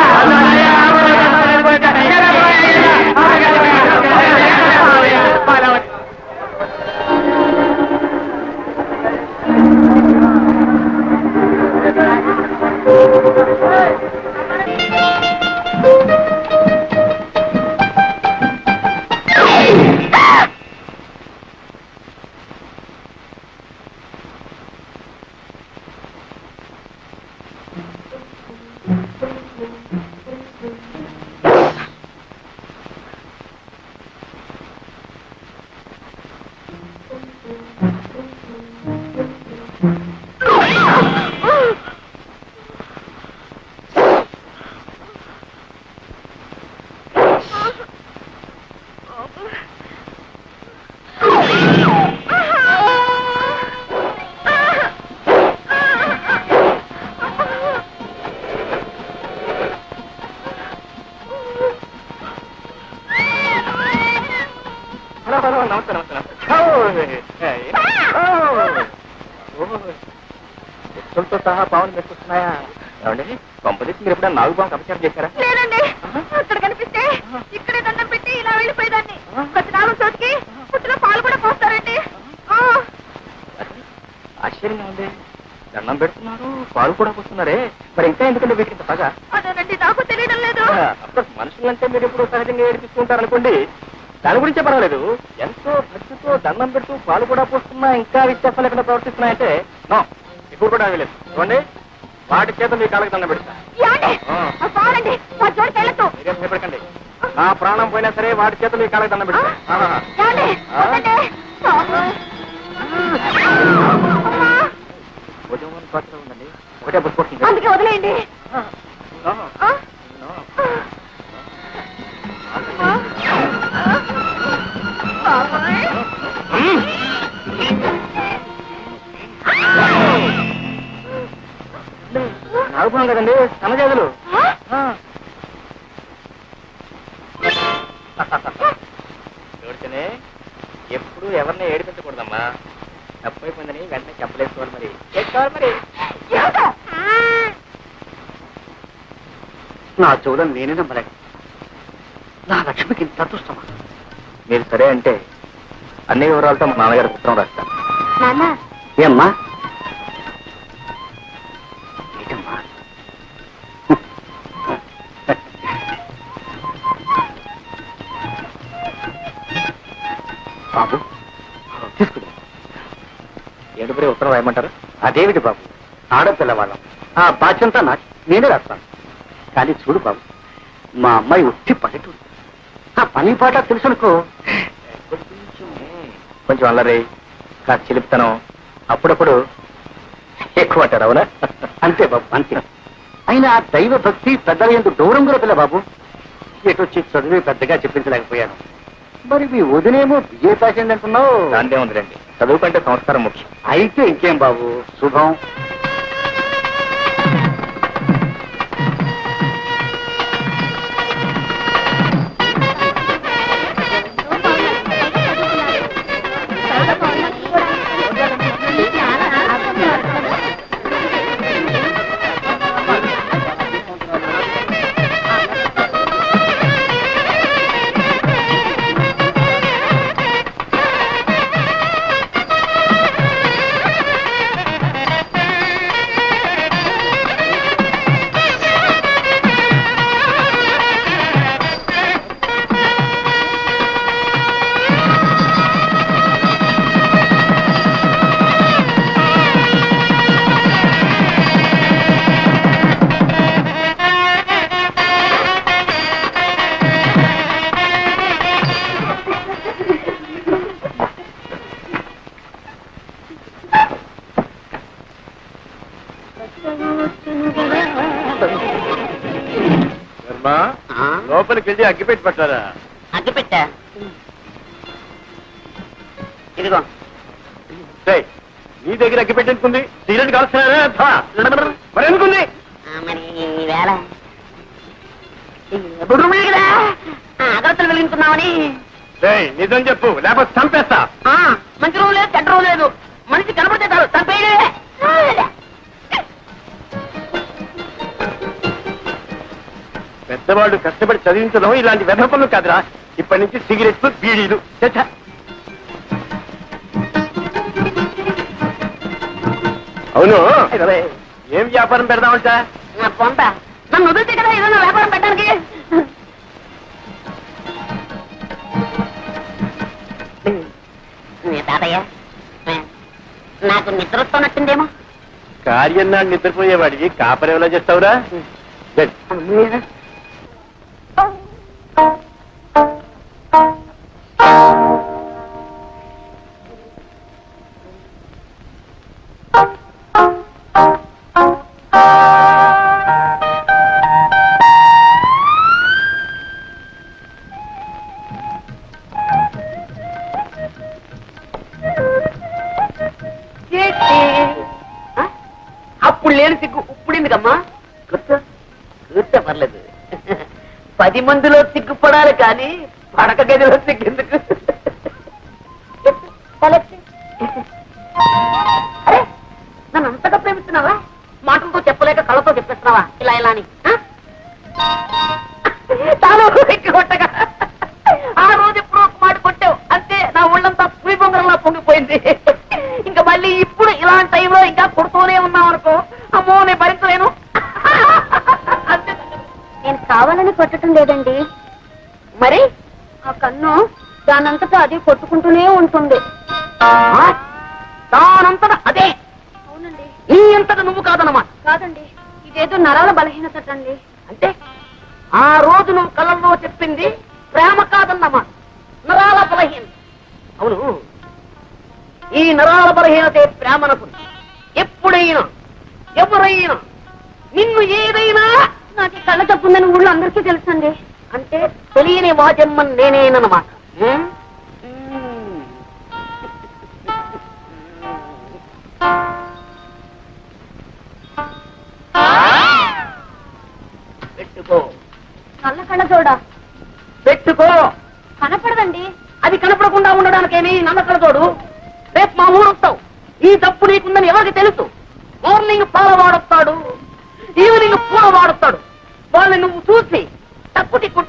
వ్యక్తులతో సహా పావులు మెచ్చుకున్నాయా? ఏమండి, కొంపదీసి మీరు ఎప్పుడైనా నాగు పాము అపచారం చేశారా? లేదండి, అక్కడ కనిపిస్తే ఇక్కడే దండం పెట్టి ఇలా వెళ్ళిపోయేదాన్ని. ప్రతి నాలుగు చోటికి పుట్టిన పాలు కూడా పోస్తారండి. ఆశ్చర్యంగా ఉంది. దండం పెడుతున్నారు, పాలు కూడా పోస్తున్నారే. మరి ఇంకా ఎందుకంటే వీటికి ఇంత పగ? అదేనండి, నాకు తెలియడం లేదు. మనుషులంటే మీరు ఎప్పుడు సహజంగా ఏడిపిస్తుంటారు అనుకోండి, దాని గురించే పర్వాలేదు. ఎంతో భక్తితో దండం పెడుతూ పాలు కూడా పోస్తున్నా ఇంకా విశ్వాసం లేకుండా ప్రవర్తిస్తున్నాయంటే నో, ఇప్పుడు కూడా లేదు. చూడండి, వాటి చేత మీ కాళ్ళకి దండం పెడతా. పాలండి, మా చోటుకి వెళ్ళొద్దు. మీరేం భయపడకండి. నా ప్రాణం పోయినా సరే వాటి చేత మీ కాళ్ళకి దండం పెడతా. ఉదయం పాత్ర ఉందండి, ఒకటే బుట్టుకుంటుంది. అందుకే వదిలేయండి. నాగుపాం కదండి, సన్నజాతులు. చూడితేనే ఎప్పుడు ఎవరిని ఏడిపించకూడదమ్మా. తప్పైపోయిందని వెంటనే చెప్పలేసుకోవాలి. మరి చేసుకోవాలి. మరి నా చూడని నేనే నమ్మలేక, నా లక్ష్మికి ఇంత అదృష్టమా? మీరు సరే అంటే అన్ని వివరాలతో మా నాన్నగారి పుత్రం రాస్తాను. ఏమ్మా? ఏంటమ్మా? బాబు తీసుకుని ఉత్తరం రాయమంటారు? అదేమిటి బాబు, ఆడపిల్లవాళ్ళం, ఆ బాధ్యంతా నాకు, నేనే రాస్తాను. కానీ చూడు బాబు, మా అమ్మాయి ఉట్టి పల్లెటూరు, ఆ పని పాట తెలుసునుకో, కొంచెం అల్లరి, కాస్త చిలిపితనం, అప్పుడప్పుడు ఎక్కువ అంటారు. అవునా? అంతే బాబు, అంతే. అయినా దైవ భక్తి పెద్దల ఎందుకు దూరం కూడా పిల్ల బాబు. ఎటొచ్చి చదివి పెద్దగా చెప్పించలేకపోయాను. మరి మీ వదినేమో బిఏ పాస్ అయింది అంటున్నావు? దాంతే ఉందిలేండి, చదువు కంటే సంస్కారం ముఖ్యం. అయితే ఇంకేం బాబు, శుభం. లోపలికి వెళ్ళి అగ్గిపెట్టి పట్టారా? అగ్గిపెట్టా, ఇదిగో. నీ దగ్గర అగ్గిపెట్టి ఎందుకుంది? సిగరెట్ కాల్స్తున్నారా? మరి ఎందుకుంది? మరి ఈవేళ బుడుమే కదా అగరత్తలు వెలిగించుకున్నామని. నిజం చెప్పు, లేకపోతే చంపేస్తా. మంచి రోజు లేదు, చెడ్డ రోజు లేదు, మనిషి కనపడితే చాలు చంపేయలే. పెద్దవాళ్ళు కష్టపడి చదివించడం ఇలాంటి వ్యర్థ పనులు కాదురా. ఇప్పటి నుంచి సిగరెట్లు, బీడీలు. అవును, ఏం వ్యాపారం పెడదామంట? పొంత నన్ను వదిలితే కదా ఏదైనా వ్యాపారం పెట్టడానికి. తాతయ్య, నాకు నిద్ర వస్తున్నట్టుందేమో. కార్యం నాడు నిద్రపోయేవాడికి కాపరేవలా చేస్తావురా? అప్పుడు లేని సిగ్గు ఇప్పుడిందికమ్మా. కూర్చో పర్లేదు. 10 మందిలో సిగ్గుపడాలి కానీ పడక గదిలో సిగ్గెందుకు? అరే, నన్ను అంతగా ప్రేమిస్తున్నావా? మాటలతో చెప్పలేక కళ్ళతో చెప్పేస్తున్నావా ఇలా ఇలా అని? చాలా కొట్టగా ఆ రోజు ఎప్పుడు ఒక మాట కొట్టావు అంతే, నా ఒళ్ళంతా పులి బొంగరంలా పొంగిపోయింది. ఇంకా మళ్ళీ ఇప్పుడు ఇలాంటి టైంలో ఇంకా కొడుతూనే ఉన్నావు అనుకో, అమ్మో నేను భరించలేను. నేను కావాలని కొట్టడం లేదండి, మరి ఆ కన్ను దానంతటా అది కొట్టుకుంటూనే ఉంటుంది. దానంతటా అదే? అవునండి. నీ అంతటా నువ్వు కాదన్నమాట. కాదండి, ఇదేదో నరాల బలహీనత అండి. అంటే ఆ రోజు నువ్వు కళ్ళల్లో చెప్పింది ప్రేమ కాదన్నమాట, నరాల బలహీనత. అవును, ఈ నరాల బలహీనతే ప్రేమనకు. ఎప్పుడైనా ఎవరైనా నిన్ను ఏదైనా నాకు కళ్ళ తప్పుందని ఊళ్ళో అందరికీ తెలుసండి. అంటే తెలియని వాజమ్మన్ నేనేనమాట. పెట్టుకో, కళ్ళ చూడ పెట్టుకో. కనపడదండి. అది కనపడకుండా ఉండడానికేమి నమ్మకం తోడు. రేపు మా ఊరు వస్తావు, ఈ తప్పు నీకుందని ఎవరికి తెలుసు? మార్నింగ్ పాల వాడొస్తాడు, ఈవినింగ్ పూల వాడొస్తాడు. వాళ్ళని నువ్వు చూసి టక్కు టిక్కు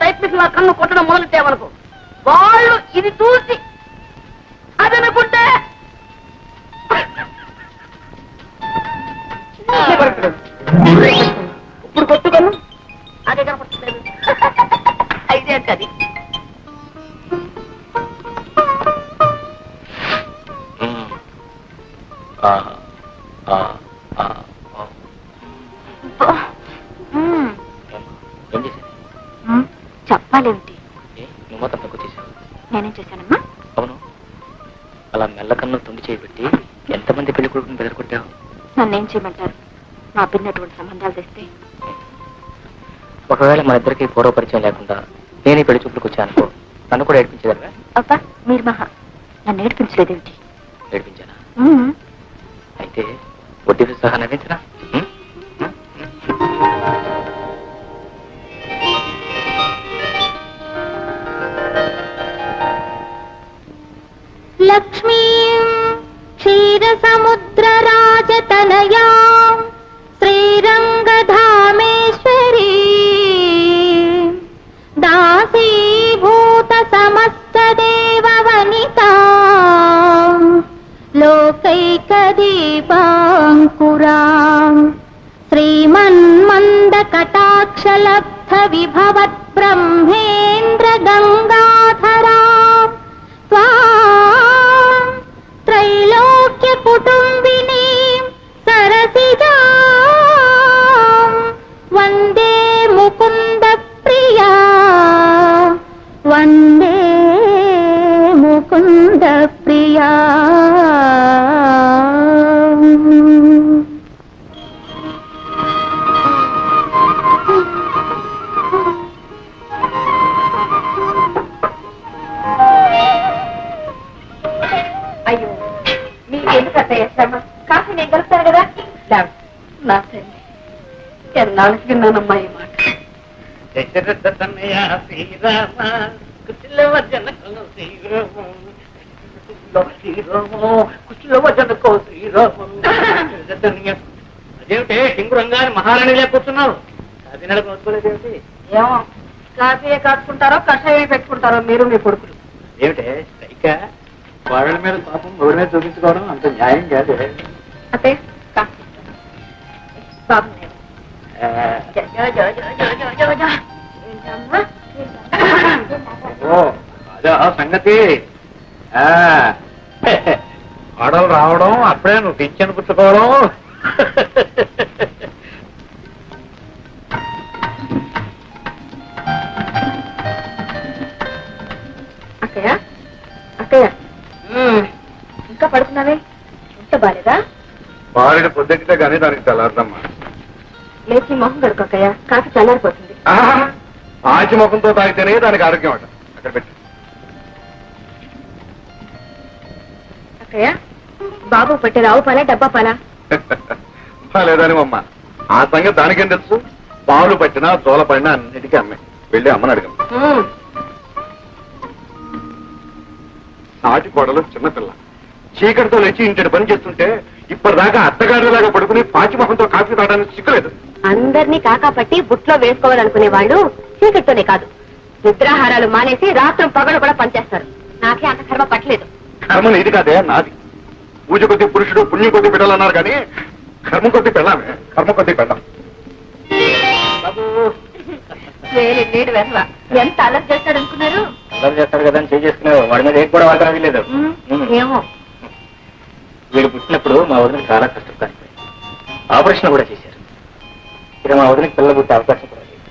టైప్ మిషన్ కన్ను కొట్టడం మొదలెట్టావనుకో, వాళ్ళు ఇది చూసి అదనుకుంటే ఇప్పుడు కొట్టుకను అదే కనపడుతుంది. అయితే అది ఏం చేశాను? చెప్పాలేమిటి? నువ్వు మొత్తం తక్కువ చేశావు. నేనేం చేశానమ్మా? అవును, అలా మెల్లకన్ను తొండి చేయబెట్టి ఎంతమంది పెళ్లి కొడుకుని బెదరకొట్టావు? నన్నేం చేయమంటారు? నా పిన్నటువంటి సంబంధాలు తెస్తే ఒకవేళ మా ఇద్దరికి పూర్వ పరిచయం లేకుండా నేను ఈ పెళ్లి చూపులకు వచ్చానుకో, నన్ను కూడా ఏడిపించగలరా? అబ్బా మీరు మహా నన్ను ఏడిపించలేదేమిటి? ఏడిపించానా? అయితే వడ్డీతో సహా నవ్వించరా? లక్ష్మీ క్షీరసముద్రరాజతనయా శ్రీరంగధామేశ్వరీ దాసీభూత సమస్త దేవవనితా లోకైకదీపాంకురా శ్రీమన్మందకటాక్షలబ్ధ విభవత్ బ్రహ్మేంద్ర గంగాధరా త్రైలోక్య కుటుంబిని సరసిజా వందే ముకుంద ప్రియా వందే ముకుంద ప్రియా. అయ్యో మీకెందుకు అత్తయ్య శ్రమ? కాఫీ నేను కలుపుతాను కదా. నా తల్లి ఎన్నాళ్ళకి విన్నానమ్మా ఈ మాట. దశరథ తనయ శ్రీరామ కుశలవ జనకో శ్రీరామ కుశలవ జనకో శ్రీరామ. అదేమిటే సింగురంగాన్ని మహారాణిగా కూర్చున్నావు? అది నెలకు నోచుకోలేదేమిటి? ఏమో కాఫీ కాచుకుంటారో కషాయం పెట్టుకుంటారో మీరు మీ కొడుకులు. ఏమిటే స్ట్రైక? వాళ్ళ మీద పాపం ఎవరి మీద చూపించుకోవడం అంత న్యాయం కాదు. అత్తయ్య కాఫీ బాబు ఓ అదే సంగతి. ఆడలు రావడం అప్పుడే నువ్వు పింఛను పుచ్చుకోవడం. అక్కయ్య అక్కయ్య ఇంకా పడుకున్నావే? ఇంత బాలేదా? బాలిన పొద్దెక్కితే కానీ దానికి తెల్లారదమ్మా. లేచి మొహం కడుకు అక్కయ్య, కాఫీ చల్లారిపోతుంది. ఆచి ముఖంతో తాగితేనే దానికి ఆరోగ్యం అంట. అక్కడ పెట్టి అక్కయ్య బాబు పట్టే రావు పాలా డబ్బా పాలా? లేదని అమ్మ ఆ సంగతి దానికేం తెలుసు? పాలు పట్టినా జోల పడినా అన్నిటికీ అమ్మాయి. వెళ్ళి అమ్మని అడగం. నాటి కోడలు చిన్నపిల్ల చీకటితో లేచి ఇంటి పని చేస్తుంటే ఇప్పటిదాకా అత్తగారిలాగా పడుకుని పాచిమొహంతో కాఫీ తాగడానికి సిక్కులేదు. అందరినీ కాకా పట్టి బుట్లో వేసుకోవాలనుకునే వాళ్ళు చీకటితోనే కాదు, నిద్రాహారాలు మానేసి రాత్రం పగలు కూడా పనిచేస్తారు. నాకే అంత కర్మ పట్టలేదు. కర్మ ఇది కాదే నాది. పూజ కొద్ది పురుషుడు పుణ్యం కొద్ది పెట్టాలన్నారు కానీ కర్మ కొద్ది పెళ్ళామే. కర్మ కొద్ది పెళ్ళాం. నీడు వెధవ ఎంత అలర్ట్ చేస్తాడు అనుకున్నారు? అల్లరి చేస్తాడు కదా అని చేసుకున్నావు. వాడి మీద ఏం కూడా వాడరా వీలేదు. ఏమో వీడు పుట్టినప్పుడు మా వదిన చాలా కష్టపడి ఆపరేషన్ కూడా చేశారు. ఇక మా వదినకి పిల్లలు పుట్టే అవకాశం కూడా లేదు.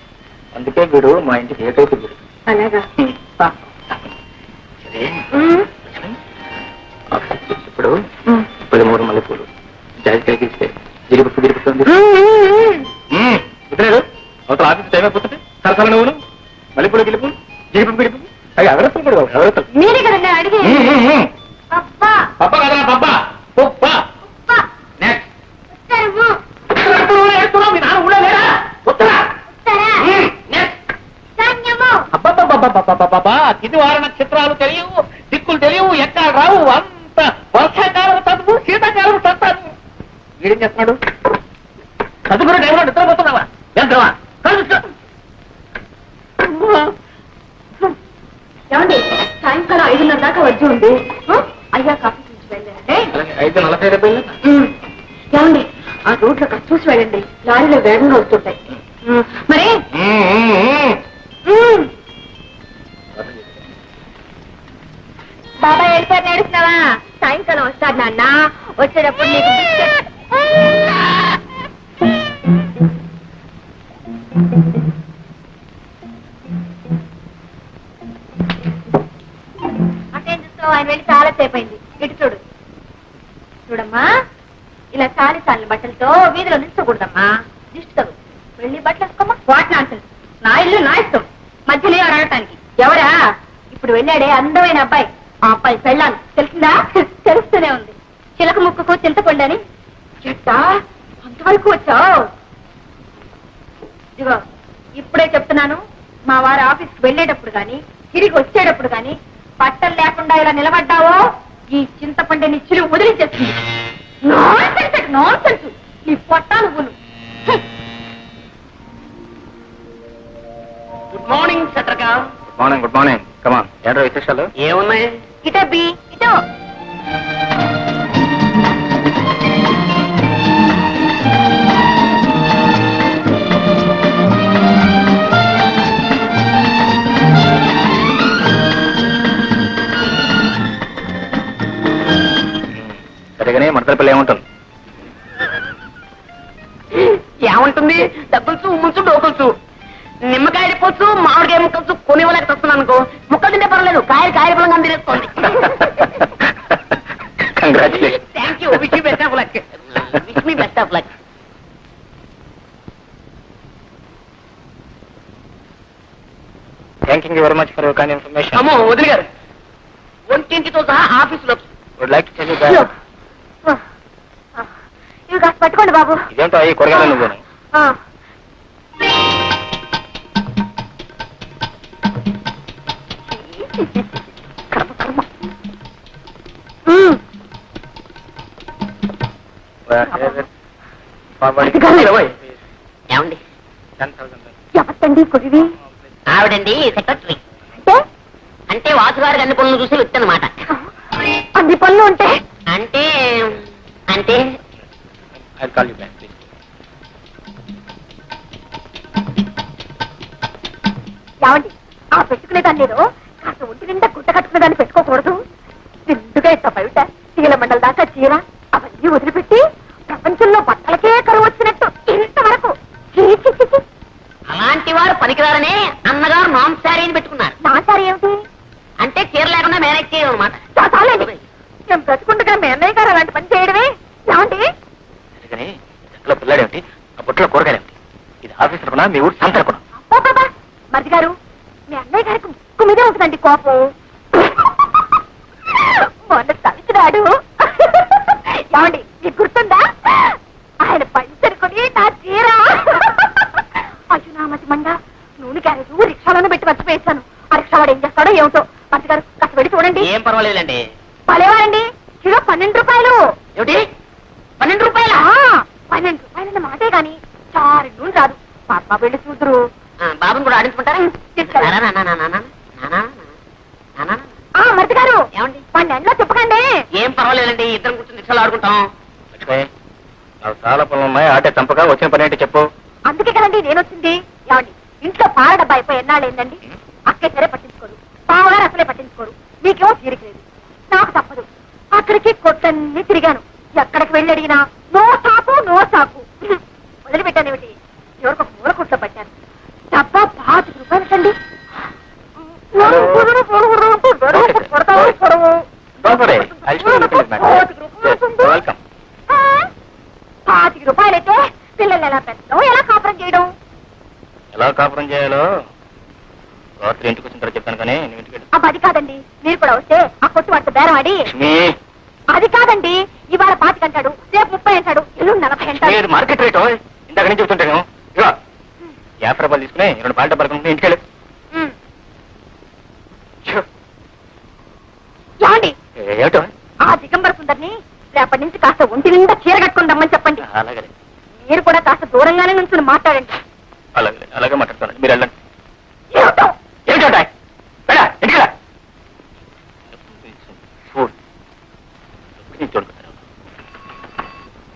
అందుకే వీడు మా ఇంటికి ఏకైతే వీడు. అలాగా సరే ఇప్పుడు 13 మల్లెపూలు జాజికాయకి ఇస్తే గిరిపుట్టు గిరిపుట్టుంది. కుదిరాడు అవతల ఆఫీస్ టైం అయిపోతుంది. సరసల నువ్వును మల్లెపూలు గిలుపు గిరిపుట్టు గిరిపు అవి ఎవరెత్తారు కూడా ఎవరెత్తారు. మీరే కదండి అడిగి పప్పా కదా పప్పా పప్పా తిదివార నక్షత్రాలు తెలియవు, దిక్కులు తెలియవు, ఎక్కడ రావు. అంత వర్షాకాలం చదువు, శీతాకాలం చదువు. వీడేం చేస్తున్నాడు? చదువుకునే టైంలో నిద్రపోతున్నావా? ఎంతవా ఏమండి సాయంకాలం 5:30 దాకా వచ్చి ఉంది. అయ్యా కాఫీ చూసి వెళ్ళండి. 5:40 ఏమండి ఆ రోడ్లో చూసి వెళ్ళండి, లారీలో వేగంగా వస్తుంటాయి. మరి బాబాయ్ వెళ్ళిపోయి నేడుస్తున్నావా? సాయంకాలం వస్తాడు నాన్న, వచ్చేటప్పుడు నీకు బిస్కెట్. అటేం చూస్తావు, ఆయన వెళ్ళి చాలా సేపు అయింది. ఇటు చూడు. చూడమ్మా, ఇలా చాలి చాలిన బట్టలతో వీధిలో నిల్చకూడదమ్మా, దిష్టి తగు. వెళ్ళి బట్టలు వేసుకోమ్మా. What nonsense. నా ఇల్లు నా ఇష్టం, మధ్యలో అడగటానికి. ఎవరా? ఇప్పుడు వెళ్ళాడే అందమైన అబ్బాయి, ఆ అబ్బాయి పెళ్ళాను. తెలిసిందా? తెలుస్తూనే ఉంది. చిలక ముక్కుకు చింతపండని. చెట్టా అంతవరకు వచ్చావు. ఇదిగో ఇప్పుడే చెప్తున్నాను, మా వారి ఆఫీస్కి వెళ్ళేటప్పుడు గాని తిరిగి వచ్చేటప్పుడు గాని బట్టలు లేకుండా ఇలా నిలబడ్డావో ఈ చింతపండుని చిలువ వదిలించేస్తుంది. నాన్సెన్స్ నీ పొట్టాను గులు. గుడ్ మార్నింగ్ చట్రకా. Good morning. Good morning. Come on, ఏంటో విశేషాలు? ఏమున్నాయి? ఇటో బి ఇటో. సరిగానే మడతలపల్లి ఏముంటుంది? ఏముంటుంది? డబ్బులుచు ఉమ్ముచ్చు డోకులుచు నిమ్మకాయలు పోచ్చు మామిడికాయ ముక్కలు కొనివ్వలేక వస్తున్నాను అనుకో. ముక్కలు తింటే పర్వాలేదు, కాయలు పొలంగా తినేసుకోండి. Congratulation. Thank you. Wish you best of luck. Wish me best of luck. Thank you very much for your kind information. అమ్మో వదిలి గారు, ఒంటింటితో సహా ఆఫీసులో would like to tell you that. ఇవి కాస్త పట్టుకోండి బాబు. ఇదేంటో ఈ కూరగాయలు నువ్వు? ఆ. కర్మ కర్మ. ఏమండి? ఎవరికండి కురివి? ఆవిడండి సెక్రటరీ. అంటే వాసుగారికి అన్ని పనులు చూసి వచ్చానమాట. అన్ని పనులు ఉంటే అంటే అంటే I'll call you back, please. ఏమండి, ఆ పెట్టుకునే దాన్ని నేను కాస్త ఒంటి నిండా గుట్ట కట్టుకునే దాన్ని పెట్టుకోకూడదు. నిండుగా ఇంత బయట తీగల మండల దాకా చీర అవన్నీ వదిలిపెట్టి ప్రపంచంలో బట్టలకే కరువు వచ్చినట్టు ఇంతవరకు అలాంటి వారు పనికిరారనే అన్నగారు నాన్ శారీని పెట్టుకున్నారు. నా సారి ఏమిటి? అంటే చీర లేకుండా మేనేజ్ చేయడం అనమాట. చాలండి, మేము బ్రతుకుండగా మీ అన్నయ్య గారు అలాంటి పని చేయడమే. ఏమండి? సరిగానే ఇంట్లో పిల్లాడేమిటి, ఆ బుట్టలో కూరగాయలేమిటి? ఇది ఆఫీస్ తరపున మీ ఊరు సంత తరపున? బాబా మరిది గారు, మీ అన్నయ్య గారికి ముక్కు మీదే ఉంటుందండి కోపం. మొన్న తలిచినాడు. ఏమండి, మీకు గుర్తుందా? ఆయన పంచరుకొని నా చీర అజునామతి మండ నూనె క్యారేజ్ రిక్షాలోనే పెట్టి మర్చిపోయేశాను. ఆ రిక్షా వాడు ఏం చేస్తాడో ఏమిటో. మంచి గారు కాస్త వెళ్ళి చూడండి. ఏం పర్వాలేదండి. పలేవారండి, కిలో 12 రూపాయలు. ఏమిటి 12 రూపాయలా? 12 రూపాయలన్న మాటే గాని చారు నూనె రాదు. పాప వెళ్ళి చూద్దరు. బాబుని కూడా ఆడించుకుంటారా? మరిది గారు, ఏమండి? 12 చెప్పకండి. ఏం పర్వాలేదండి, ఇద్దరం కూర్చొని రిక్షాలు ఆడుకుంటాం. లక్ష్మి, నాకు చాలా పనులు ఉన్నాయి. ఆటే చంపగా వచ్చిన పని ఏంటి చెప్పు. అందుకే కదండి నేను వచ్చింది. ఏమండి, ఇంట్లో పాల డబ్బా అయిపోయి ఎన్నాళ్ళు ఏందండి? అక్కే సరే పట్టించుకోరు, బావగారు అసలే పట్టించుకోరు. మీకేమో తీరిక లేదు, నాకు తప్పదు. అక్కడికి కొట్టన్ని తిరిగాను. ఎక్కడికి వెళ్ళి అడిగినా నో సాకు నో సాకు. వదిలిపెట్టానేమిటి, ఎవరికి ఒక మూల కుట్లో పట్టాను. డబ్బా 25 రూపాయలకండి. వెల్కమ్. 25 రూపాయలైతే పిల్లలు ఎలా పెంచడం, ఎలా కాపురం చేయడం? ఎలా కాపురం చేయాలో రాత్రి ఇంటికి వచ్చిన తర్వాత చెప్తాను కానీ నువ్వు ఇంటికి వెళ్ళు. అది కాదండి, మీరు కూడా వస్తే ఆ కొట్టు వాడితో బేరం ఆడి. లక్ష్మి, అది కాదండి, ఇవాళ 25 అంటాడు, రేపు 30 అంటాడు, ఇల్లు 40 అంటాడు. మీరు మార్కెట్ రేటు ఇందాక నుంచి చెప్తుంటాను. ఇవా 50 రూపాయలు తీసుకుని 2 పాల డబ్బాలు కొనుక్కుని ఇంటికి వెళ్ళు. ఏమండి, ఏమిటో? ఆ దిగంబర సుందరిని రేపటి నుంచి కాస్త ఒంటి నిండా చీర కట్టుకుని రమ్మని చెప్పండి. అలాగే మీరు కూడా కాస్త దూరంగానే నుంచి మాట్లాడండి. అలాగే అలాగే మాట్లాడుతాను. మీరు వెళ్ళండి.